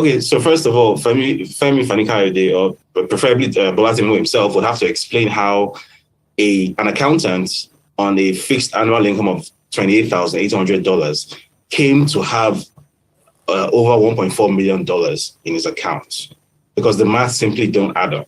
Okay, so first of all, Femi Fani-Kayode, or preferably Bola Tinubu himself, would have to explain how an accountant on a fixed annual income of $28,800 came to have over $1.4 million in his account, because the math simply don't add up,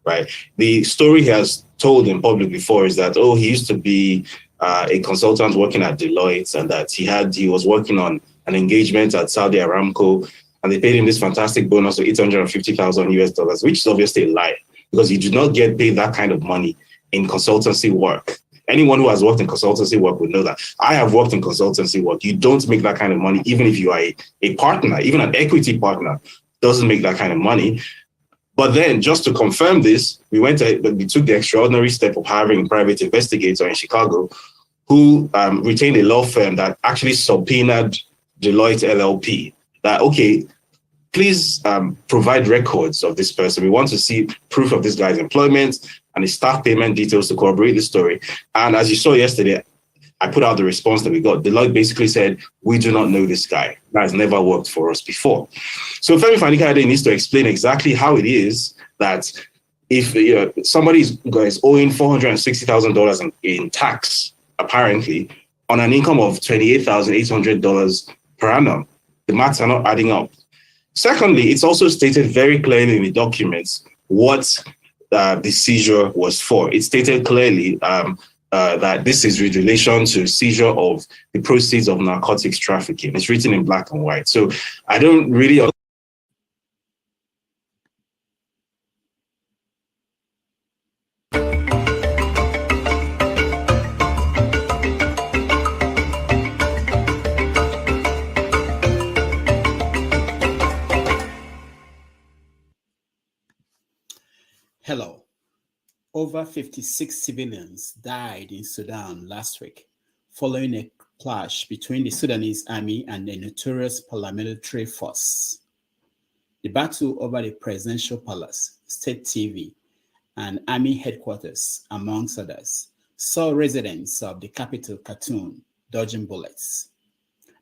right? The story he has told in public before is that, he used to be a consultant working at Deloitte, and that he was working on an engagement at Saudi Aramco, and they paid him this fantastic bonus of $850,000 US, which is obviously a lie, because you do not get paid that kind of money in consultancy work. Anyone who has worked in consultancy work would know that. I have worked in consultancy work. You don't make that kind of money, even if you are a partner, even an equity partner doesn't make that kind of money. But then, just to confirm this, we took the extraordinary step of hiring a private investigator in Chicago who retained a law firm that actually subpoenaed Deloitte LLP that, okay, please provide records of this person. We want to see proof of this guy's employment and his staff payment details to corroborate the story. And as you saw yesterday, I put out the response that we got. Deloitte basically said, we do not know this guy. That has never worked for us before. So Femi Fani-Kayode needs to explain exactly how it is that if somebody is owing $460,000 in tax, apparently, on an income of $28,800 per annum, the maths are not adding up. Secondly, it's also stated very clearly in the documents what the seizure was for. It stated clearly that this is with relation to seizure of the proceeds of narcotics trafficking. It's written in black and white. So I don't really... Hello. Over 56 civilians died in Sudan last week following a clash between the Sudanese army and a notorious paramilitary force. The battle over the presidential palace, state TV, and army headquarters, amongst others, saw residents of the capital, Khartoum, dodging bullets.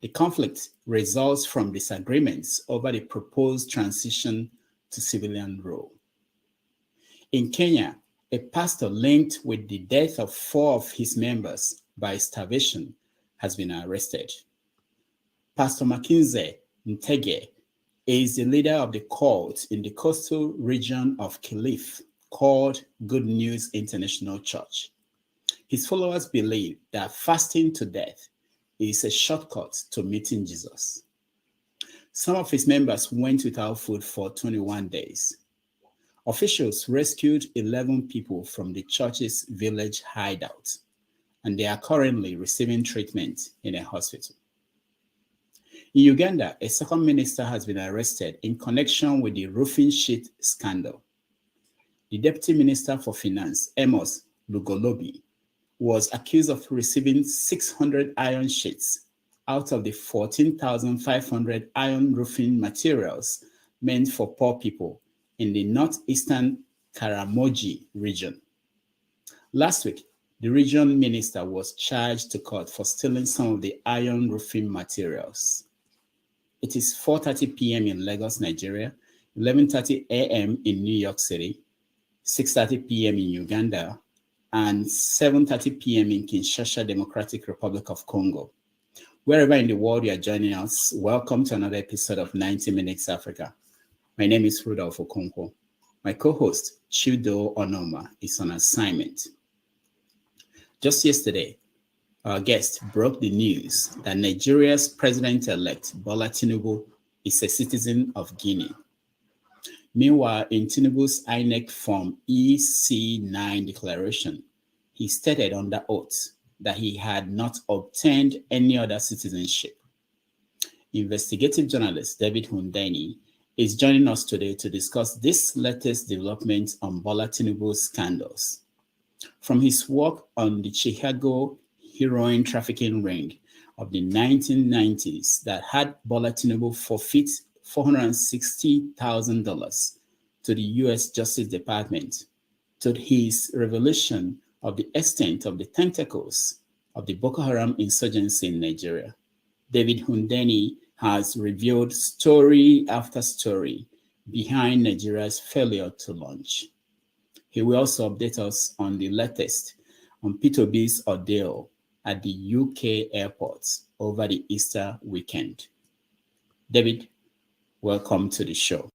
The conflict results from disagreements over the proposed transition to civilian rule. In Kenya, a pastor linked with the death of 4 of his members by starvation has been arrested. Pastor Mackenzie Ntege is the leader of the cult in the coastal region of Kilifi called Good News International Church. His followers believe that fasting to death is a shortcut to meeting Jesus. Some of his members went without food for 21 days. Officials rescued 11 people from the church's village hideout, and they are currently receiving treatment in a hospital. In Uganda, a second minister has been arrested in connection with the roofing sheet scandal. The Deputy Minister for Finance, Amos Lugolobi, was accused of receiving 600 iron sheets out of the 14,500 iron roofing materials meant for poor people in the northeastern Karamoji region. Last week, the region minister was charged to court for stealing some of the iron roofing materials. It is 4:30 p.m. in Lagos, Nigeria, 11:30 a.m. in New York City, 6:30 p.m. in Uganda, and 7:30 p.m. in Kinshasa, Democratic Republic of Congo. Wherever in the world you are joining us, welcome to another episode of 90 Minutes Africa. My name is Rudolph Okonkwo. My co-host, Chido Onoma, is on assignment. Just yesterday, our guest broke the news that Nigeria's president-elect, Bola Tinubu, is a citizen of Guinea. Meanwhile, in Tinubu's INEC Form EC9 declaration, he stated under oath that he had not obtained any other citizenship. Investigative journalist David Hundeyin is joining us today to discuss this latest development on Bola Tinubu's scandals. From his work on the Chicago heroin trafficking ring of the 1990s that had Bola Tinubu forfeit $460,000 to the U.S. Justice Department, to his revelation of the extent of the tentacles of the Boko Haram insurgency in Nigeria, David Hundeyin has revealed story after story behind Nigeria's failure to launch. He will also update us on the latest on Peter Obi's ordeal at the UK airports over the Easter weekend. David, welcome to the show.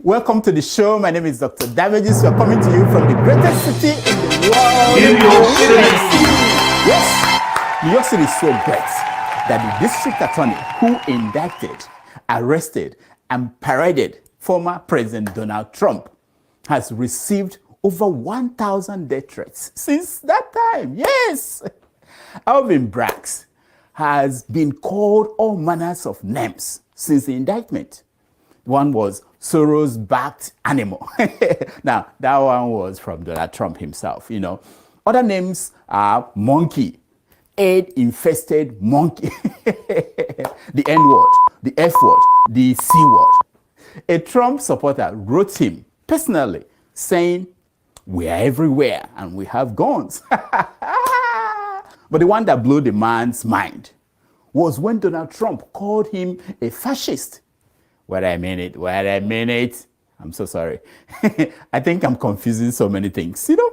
Welcome to the show. My name is Dr. Damages. We are coming to you from the greatest city in the world. New York City. Yes, New York City is so great that the district attorney who indicted, arrested, and paraded former President Donald Trump has received over 1,000 death threats since that time. Yes, Alvin Braggs has been called all manners of names since the indictment. One was Soros-backed animal. Now, that one was from Donald Trump himself, you know. Other names are monkey, AIDS-infested monkey, the N-word, the F-word, the C-word. A Trump supporter wrote him personally saying, "We are everywhere and we have guns." But the one that blew the man's mind was when Donald Trump called him a fascist. Wait a minute. I'm so sorry. I think I'm confusing so many things. You know,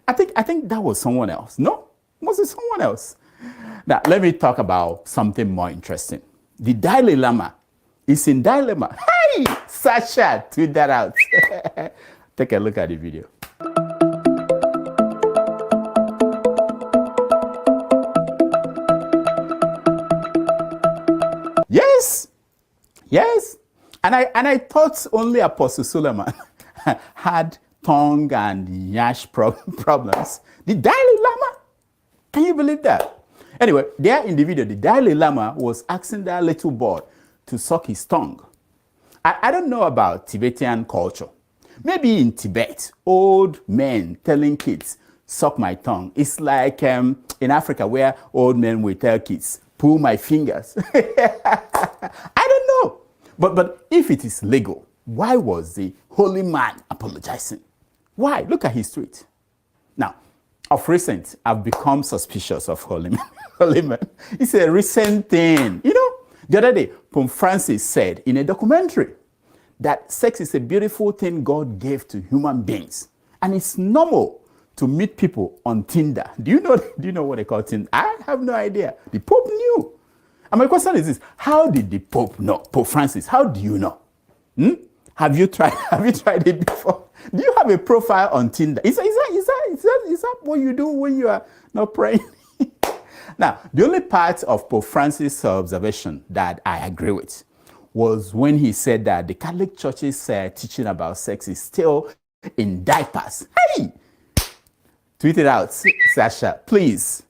I think that was someone else. No? Was it someone else? Now, let me talk about something more interesting. The Dalai Lama is in dilemma. Hey, Sasha, tweet that out. Take a look at the video. Yes. And I thought only Apostle Suleiman had tongue and yash problems. The Dalai Lama? Can you believe that? Anyway, there in the video, the Dalai Lama was asking that little boy to suck his tongue. I don't know about Tibetan culture. Maybe in Tibet, old men telling kids, suck my tongue. It's like in Africa where old men will tell kids, pull my fingers. I don't know. But if it is legal, why was the holy man apologizing? Why? Look at his tweet. Now, of recent, I've become suspicious of holy men. Holy men. It's a recent thing. You know, the other day, Pope Francis said in a documentary that sex is a beautiful thing God gave to human beings. And it's normal to meet people on Tinder. Do you know what they call Tinder? I have no idea. The Pope knew. And my question is this: how did the Pope know? Pope Francis, how do you know? Have you tried it before? Do you have a profile on Tinder? Is that what you do when you are not praying? Now, the only part of Pope Francis' observation that I agree with was when he said that the Catholic Church's teaching about sex is still in diapers. Hey! Tweet it out, Sasha, please.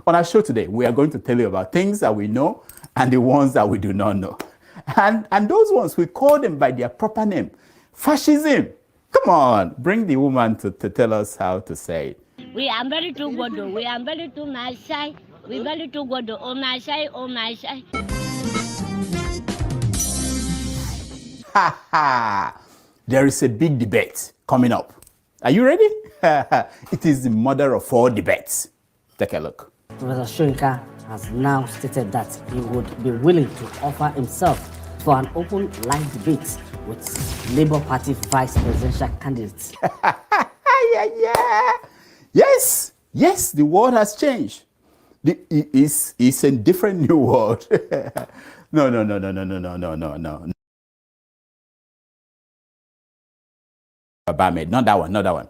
On our show today, we are going to tell you about things that we know and the ones that we do not know. And those ones, we call them by their proper name. Fascism. Come on, bring the woman to tell us how to say it. We are very too good. We are very too nice. We very too good. Oh, nice. Oh, nice. Ha ha. There is a big debate coming up Are you ready? It is the mother of all debates. Take a look. Professor Shoyinka has now stated that he would be willing to offer himself for an open live debate with Labour Party vice presidential candidates. Yeah. Yes, the world has changed. It's a different new world. No. Bamed, not that one.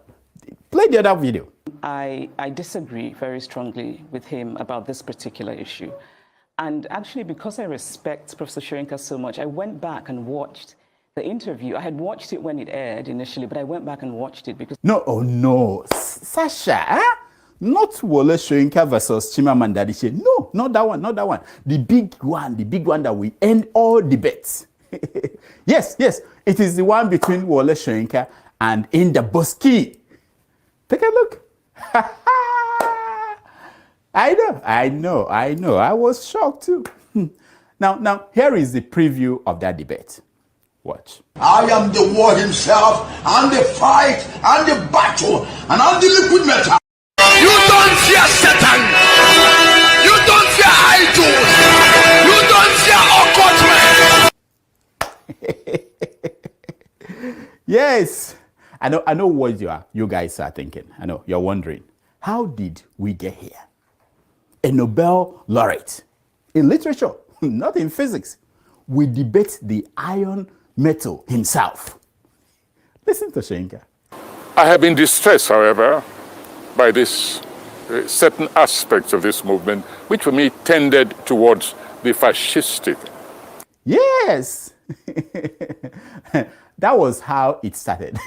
Play the other video. I disagree very strongly with him about this particular issue. And actually, because I respect Professor Shoyinka so much, I went back and watched the interview. I had watched it when it aired initially, but I went back and watched it because... No. Sasha, huh? Not Wole Soyinka versus Chimamanda Adichie. No, not that one. The big one that will end all debates. Yes, it is the one between Wole Soyinka and Inda Boski. Take a look. I know. I was shocked too. Now, here is the preview of that debate. Watch. I am the war himself, and the fight, and the battle, and I'm the liquid metal. You don't fear Satan. You don't fear idols. You don't fear occultment. Yes. I know what you guys are thinking. I know you're wondering, how did we get here? A Nobel laureate in literature, not in physics, we debate the iron metal himself. Listen to Shoyinka. I have been distressed, however, by this certain aspects of this movement, which for me tended towards the fascistic. Yes. That was how it started.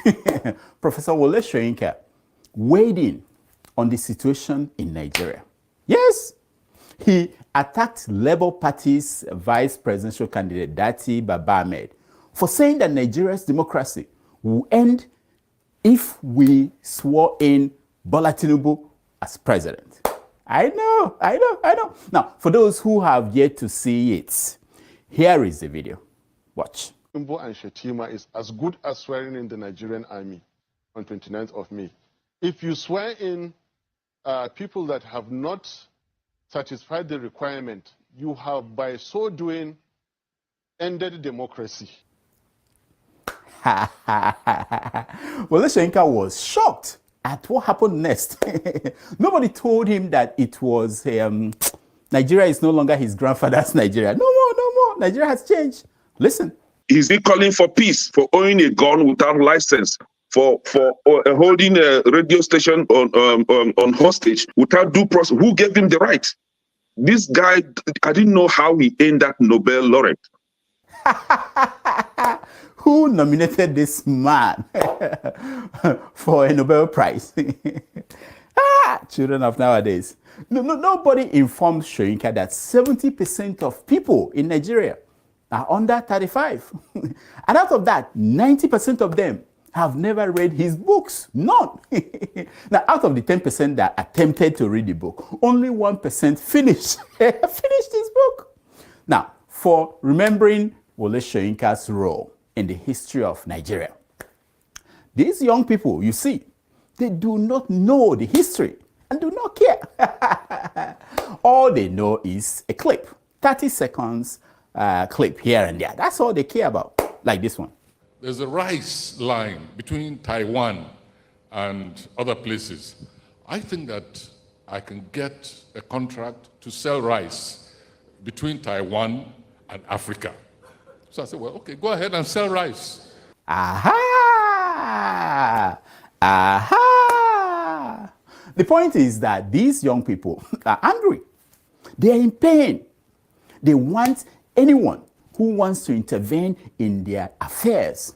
Professor Wole Soyinka weighed in on the situation in Nigeria. Yes, he attacked Labour Party's vice presidential candidate, Dati Baba Ahmed, for saying that Nigeria's democracy will end if we swore in Bola Tinubu as president. I know. Now, for those who have yet to see it, here is the video. Watch. Tinubu and Shetima is as good as swearing in the Nigerian army on 29th of May. If you swear in people that have not satisfied the requirement, you have, by so doing, ended democracy. Wole Soyinka was shocked at what happened next. Nobody told him that it was Nigeria is no longer his grandfather's Nigeria. No more. Nigeria has changed. Listen. Is he calling for peace, for owning a gun without license, for holding a radio station on hostage without due process? Who gave him the right? This guy, I didn't know how he earned that Nobel laureate. Who nominated this man for a Nobel Prize? Children of nowadays. Nobody informed Soyinka that 70% of people in Nigeria are under 35. And out of that, 90% of them have never read his books. None. Now, out of the 10% that attempted to read the book, only 1% finished his book. Now, for remembering Wole Soyinka's role in the history of Nigeria, these young people, you see, they do not know the history and do not care. All they know is a clip, 30 seconds clip here and there. That's all they care about, like this one. There's a rice line between Taiwan and other places. I think that I can get a contract to sell rice between Taiwan and Africa. So I said, well, okay, go ahead and sell rice. Aha! The point is that these young people are angry. They are in pain. They want anyone who wants to intervene in their affairs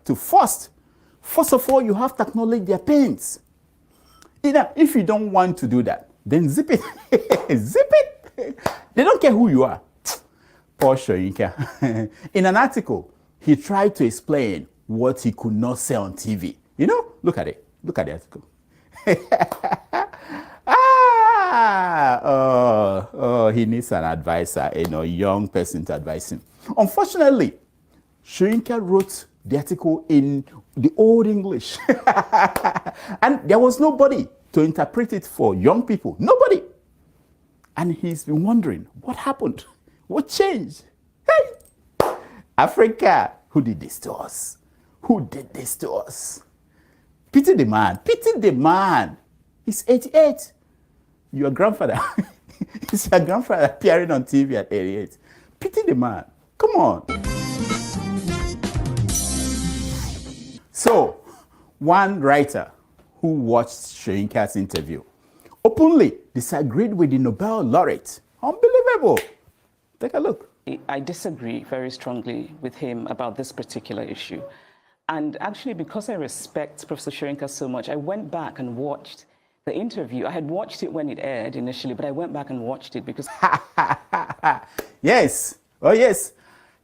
to first of all, you have to acknowledge their pains. If you don't want to do that, then zip it. Zip it. They don't care who you are. Poor Soyinka. In an article, he tried to explain what he could not say on TV. Look at it. Look at the article. He needs an advisor, a young person to advise him. Unfortunately, Soyinka wrote the article in the Old English. And there was nobody to interpret it for young people. Nobody. And he's been wondering, what happened? What changed? Hey! Africa, who did this to us? Who did this to us? Pity the man. Pity the man. He's 88. Your grandfather. It's your grandfather appearing on TV at 88. Pity the man. Come on. So, one writer who watched Soyinka's interview openly disagreed with the Nobel laureate. Unbelievable. Take a look. I disagree very strongly with him about this particular issue. And actually, because I respect Professor Soyinka so much, I went back and watched the interview. I had watched it when it aired initially, but I went back and watched it because... Yes. Oh, yes.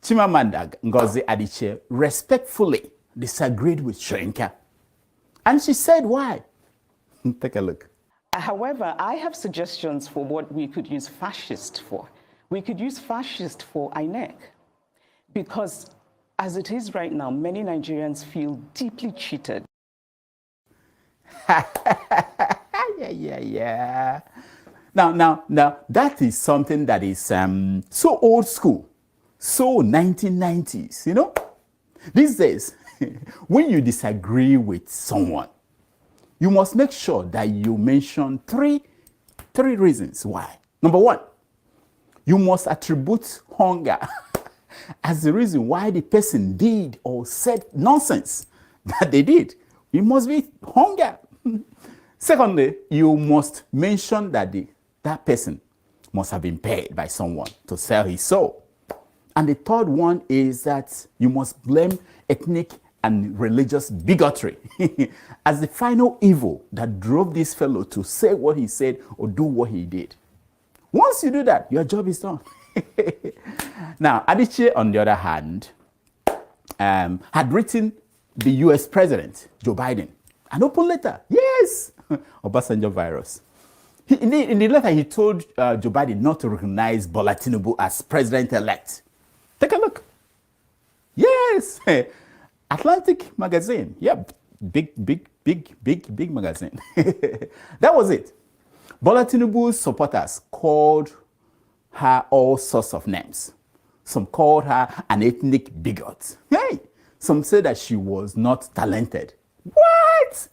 Chimamanda Ngozi Adichie respectfully disagreed with Soyinka. And she said why. Take a look. However, I have suggestions for what we could use fascist for. We could use fascist for INEC. Because as it is right now, many Nigerians feel deeply cheated. Yeah. Now, that is something that is so old school, so 1990s, you know? These days, when you disagree with someone, you must make sure that you mention three reasons why. Number one, you must attribute hunger as the reason why the person did or said nonsense that they did. It must be hunger. Secondly, you must mention that that person must have been paid by someone to sell his soul. And the third one is that you must blame ethnic and religious bigotry as the final evil that drove this fellow to say what he said or do what he did. Once you do that, your job is done. Now, Adichie, on the other hand, had written the US President, Joe Biden, an open letter. Yes, Obasanjo virus. In the letter, he told Joe Biden not to recognize Bola Tinubu as president-elect. Take a look. Yes, Atlantic magazine. Yep, big magazine. That was it. Bola Tinubu's supporters called her all sorts of names. Some called her an ethnic bigot. Hey, some said that she was not talented. What?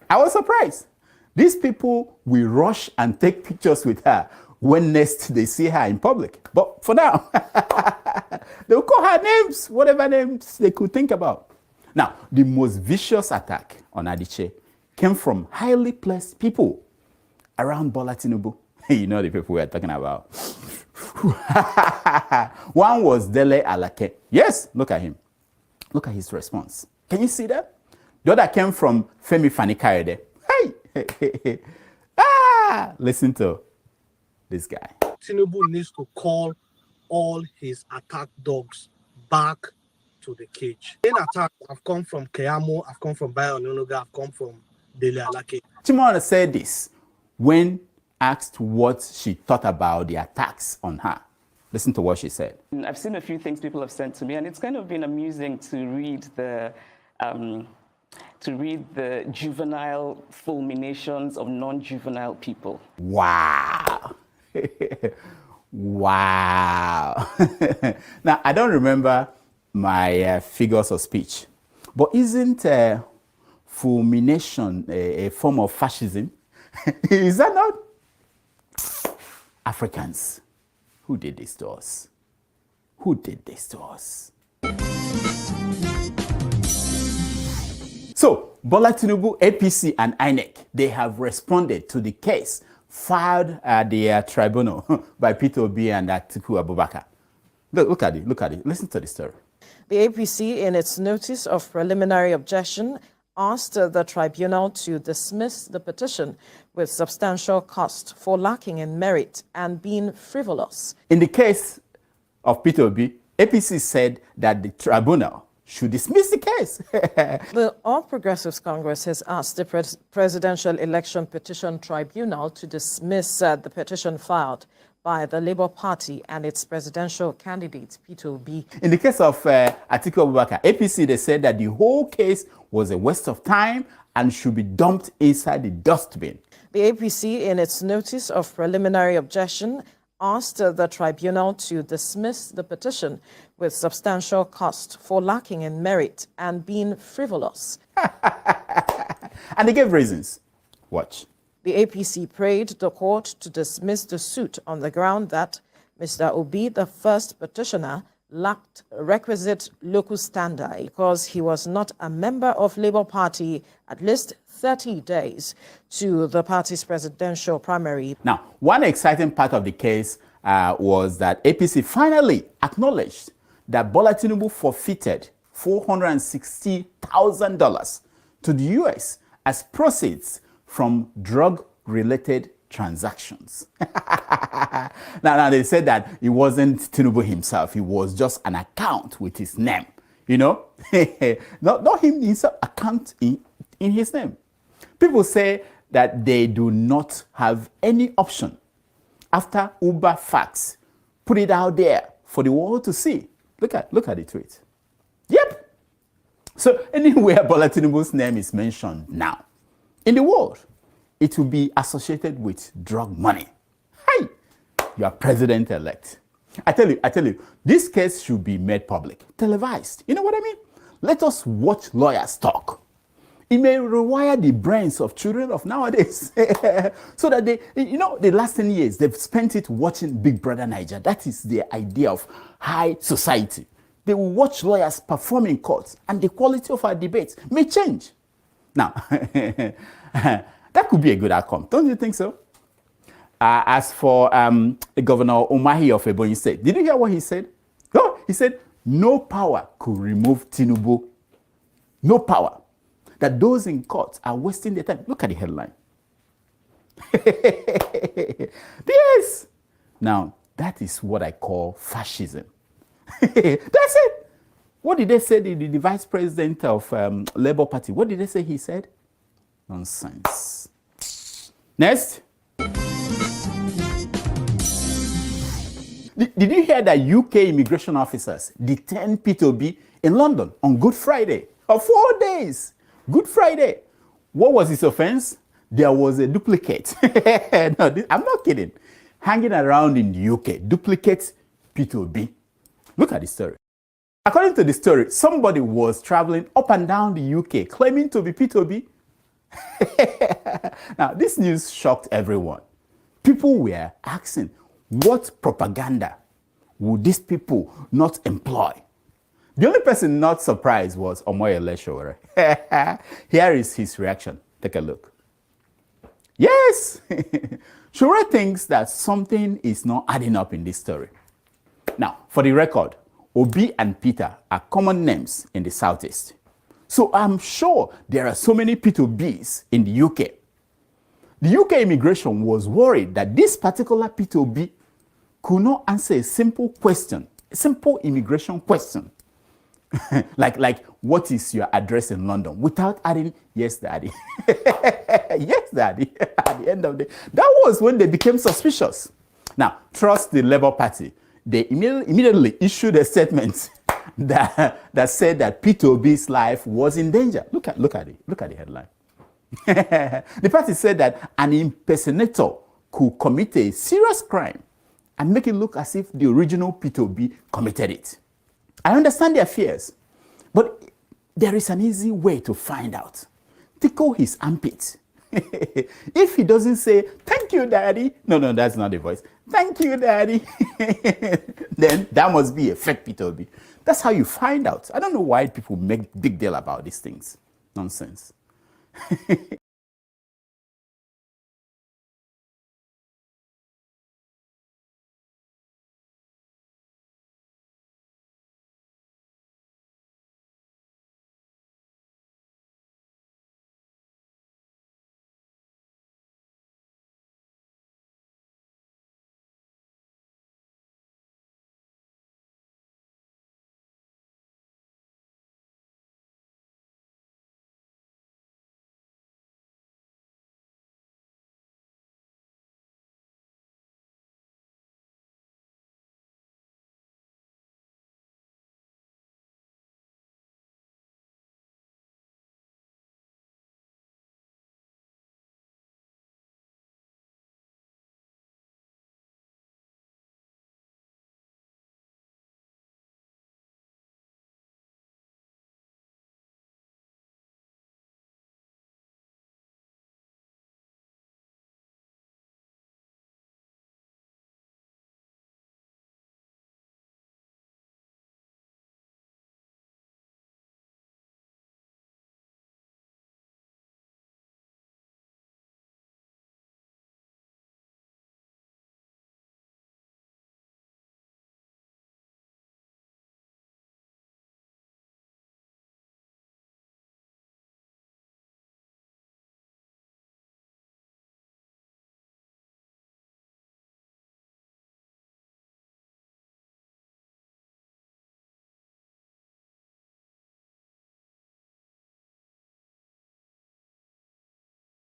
I was surprised. These people will rush and take pictures with her when next they see her in public. But for now, they'll call her names, whatever names they could think about. Now, the most vicious attack on Adichie came from highly placed people around Bola Tinubu. You know the people we are talking about. One was Dele Alake. Yes, look at him. Look at his response. Can you see that? The other came from Femi Fani-Kayode. Hey! Listen to this guy. Tinubu needs to call all his attack dogs back to the cage. In attack, I've come from Keyamo, I've come from Bayo Ononuga, I've come from Dele Alake. Chimamanda said this when asked what she thought about the attacks on her. Listen to what she said. I've seen a few things people have sent to me, and it's kind of been amusing to read the juvenile fulminations of non-juvenile people. Wow. Wow. Now, I don't remember my figures of speech, but isn't fulmination a form of fascism? Is that not? Africans, who did this to us? Who did this to us? So, Bola Tinubu, APC, and INEC, they have responded to the case filed at the tribunal by Peter Obi and Atiku Abubakar. Look at it. Listen to the story. The APC, in its notice of preliminary objection, asked the tribunal to dismiss the petition with substantial cost for lacking in merit and being frivolous. In the case of Peter Obi, APC said that the tribunal should dismiss the case. The All Progressives Congress has asked the Presidential Election Petition Tribunal to dismiss the petition filed by the Labour Party and its presidential candidate, Peter Obi. In the case of Atiku Abubakar, APC, they said that the whole case was a waste of time and should be dumped inside the dustbin. The APC, in its notice of preliminary objection, asked the tribunal to dismiss the petition with substantial cost for lacking in merit and being frivolous. And they gave reasons. Watch. The APC prayed the court to dismiss the suit on the ground that Mr. Obi, the first petitioner, lacked requisite locus standi because he was not a member of Labour Party at least 30 days to the party's presidential primary. Now, one exciting part of the case was that APC finally acknowledged that Bola Tinubu forfeited $460,000 to the US as proceeds from drug-related transactions. now, they said that it wasn't Tinubu himself. It was just an account with his name, you know? not him himself, account in his name. People say that they do not have any option after Uber Facts put it out there for the world to see. Look at the tweet. Yep. So anywhere Bola Tinubu's name is mentioned now in the world, it will be associated with drug money. Hey, you are president-elect. I tell you, this case should be made public, televised. You know what I mean? Let us watch lawyers talk. It may rewire the brains of children of nowadays so that they, the last 10 years, they've spent it watching Big Brother Niger. That is their idea of high society. They will watch lawyers perform in courts and the quality of our debates may change. Now, that could be a good outcome. Don't you think so? As for Governor Umahi of Ebonyi State, did you hear what he said? Oh, he said, no power could remove Tinubu. No power. That those in court are wasting their time. Look at the headline. Yes. Now, that is what I call fascism. That's it. What did they say, the vice president of Labour Party? What did they say he said? Nonsense. Next. Did you hear that UK immigration officers detained Peter Obi in London on Good Friday? For 4 days. Good Friday. What was his offense? There was a duplicate. No, I'm not kidding. Hanging around in the UK. Duplicate Peter Obi. Look at the story. According to the story, somebody was traveling up and down the UK claiming to be Peter Obi. Now, this news shocked everyone. People were asking, what propaganda would these people not employ? The only person not surprised was Omoyele Sowore. Here is his reaction. Take a look. Yes! Sowore thinks that something is not adding up in this story. Now, for the record, Obi and Peter are common names in the Southeast. So I'm sure there are so many Peter Obis in the UK. The UK immigration was worried that this particular Peter Obi could not answer a simple question, a simple immigration question. like what is your address in London, without adding yes daddy. Yes daddy. At the end of the day, that was when they became suspicious. Now, trust the Labour Party. They immediately issued a statement that said that Peter Obi's life was in danger. Look at the headline. The party said that an impersonator could commit a serious crime and make it look as if the original Peter Obi committed it. I understand their fears, but there is an easy way to find out. Tickle his armpit. If he doesn't say, thank you, daddy. No, that's not the voice. Thank you, daddy. Then that must be a fake Peter Obi. That's how you find out. I don't know why people make big deal about these things. Nonsense.